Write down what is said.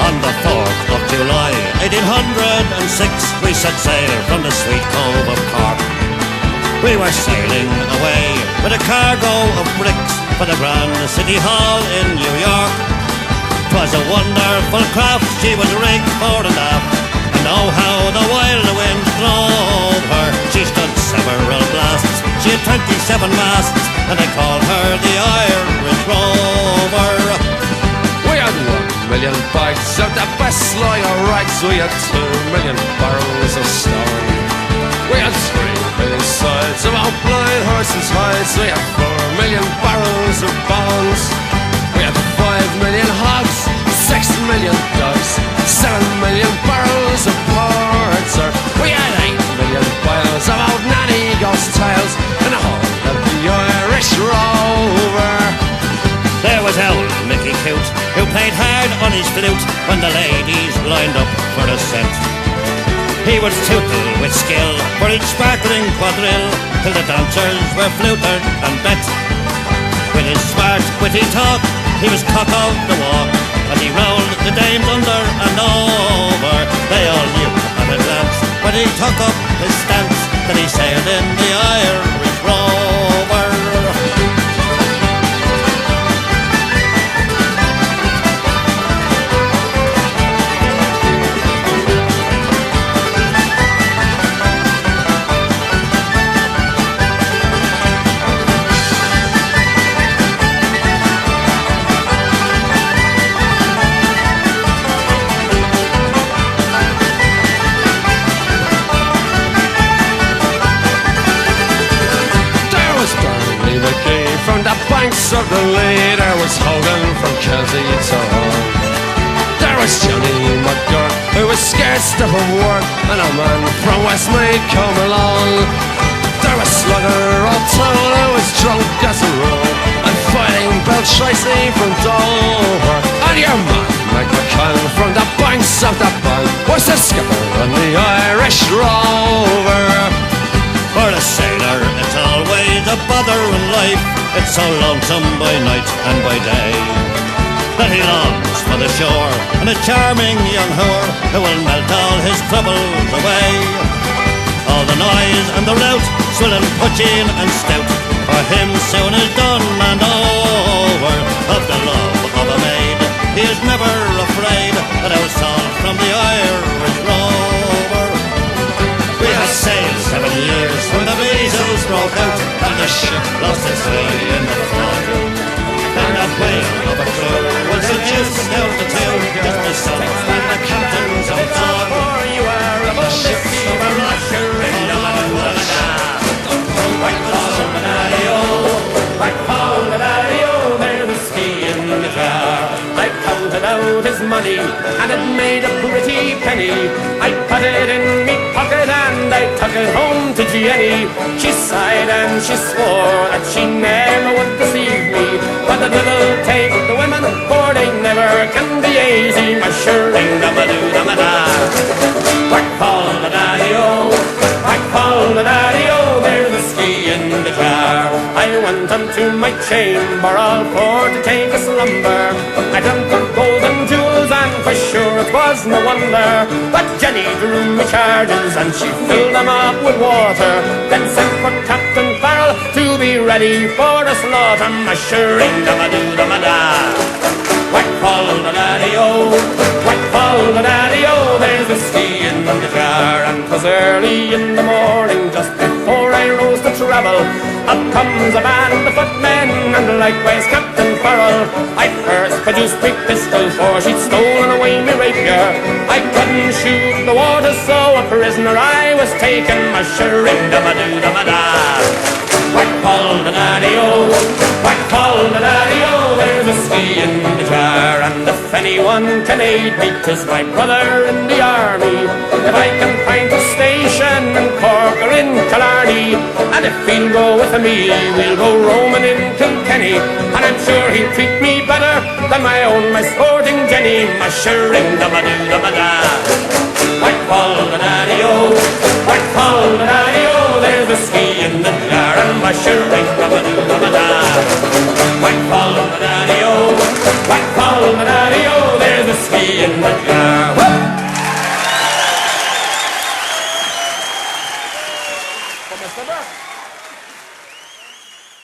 On the 4th of July, 1806, we set sail from the sweet cove of Cork. We were sailing away with a cargo of bricks for the Grand City Hall in New York. 'Twas a wonderful craft, she was rigged fore and aft, and oh how the wild wind drove her. She stood several blasts, she had 27 masts, and they called her the Irish Rover. We had 1,000,000 bags of the best lager rags. We had 2,000,000 barrels of stone. We had 3,000,000 sides of our blind horses' hides. We had 4,000,000 barrels of bones. We had 5,000,000 hogs, 6,000,000 dogs, 7,000,000 barrels of porter. We had 8,000,000 piles of old nanny ghost tales, and the whole of the Irish Rover. There was old Mickey Coote, who played hard on his flute when the ladies lined up for a scent. He would tootle with skill for each sparkling quadrille, till the dancers were flutered and bet. With his smart, witty talk, he was cock of the walk, and he rolled the dames under and over. They all knew at a glance when he took up his stance that he sailed in the Irish Rover. From the banks of the Lee, there was Hogan from Kelsey to Hull. There was Johnny McGurk, who was scared stiff of work, and a man from Westmeath come along. There was Slugger O'Toole, who was drunk as a rule, and fighting Bill Tracy from Dover. And your man, Mike McCann, from the banks of the Bank, was the skipper on the Irish Rover. For a sailor, it's always a bother in life. It's so lonesome by night and by day that he longs for the shore and a charming young whore who will melt all his troubles away. All the noise and the rout, swilling, puchin and stout, for him soon is done and over. Of the love of a maid, he is never afraid, that I was sold from the Irish Rover. We had sailed 7 years when the measles broke out, and the ship lost its way in the flood. And that whale of a crew was reduced down to 2, just myself and the captain's own dog. For you are a ship of a rusher in the Right on the daddy-o, right on the daddy-o, there's whiskey in the jar. I counted out his money, and it made a pretty penny. I put it in me pocket, and I took it home to Jenny. She sighed and she swore that she never would deceive me. But the devil take the women, for they never can be easy. My shirring dum-a-doo-dum-a-da. Whack Paul the daddy-o, whack Paul the daddy-o, there's whiskey in the jar. I went unto my chamber all for to take a slumber. I dreamt of golden jewels, and for sure it was no wonder. But Jenny drew me charges, and she filled them up with water, then sent for Captain Farrell to be ready for the slaughter. My shirring dum-a-doo-dum-a-da. Whack Paul the daddy-o, whack Paul the daddy-o, there's whiskey in the jar. And 'twas early in the morning, just before I rose to travel, up comes a band of footmen, and likewise Captain Farrell. I first produced my pistol, for she'd stolen away me rapier. I couldn't shoot the water, so a prisoner I was taken. My shirring dum-a-doo-dum-a-da. Whack Paul the daddy-o, whack Paul the daddy-o, there's whiskey in the jar. And if anyone can aid me, 'tis my brother in the army. If I can find a station in Cork or in Killarney, and if he'll go with me, we'll go roaming in Kilkenny. And I'm sure he'll treat me better than my sporting Jenny. My shirring dum-a-doo-dum-a-da. Whack Paul the daddy-o, whack Paul the daddy-o, there's whiskey in the jar. And my shirring dum-a-doo-dum-a-da.